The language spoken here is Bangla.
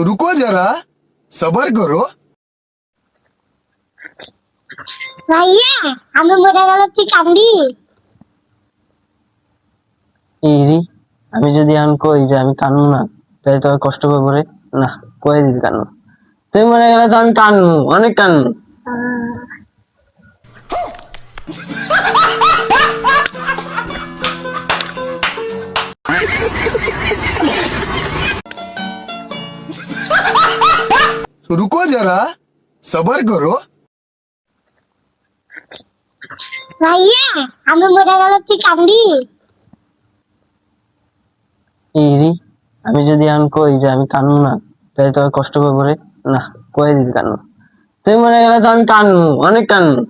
रुको जरा सबर करो। ভাইয়া আমি মরে গেল তুই কান্দি। ইরি, আমি যদি এখন কই যে আমি কানবো না তাহলে তো আর কষ্ট পাবো রে। না, কয়ে দিবি কান্নু। তুই মরে গেলে তো আমি কানবো, অনেক কানবো। रुको जरा सबर करो। ভাইয়া আমি মরে গেল তুই কান্দি। ইরি, আমি যদি এখন কই যে আমি কানবো না তাহলে তো আর কষ্ট পাবো রে। না, কয়ে দিবি কান্নু। তুই মরে গেলে তো আমি কানবো, অনেক কানবো।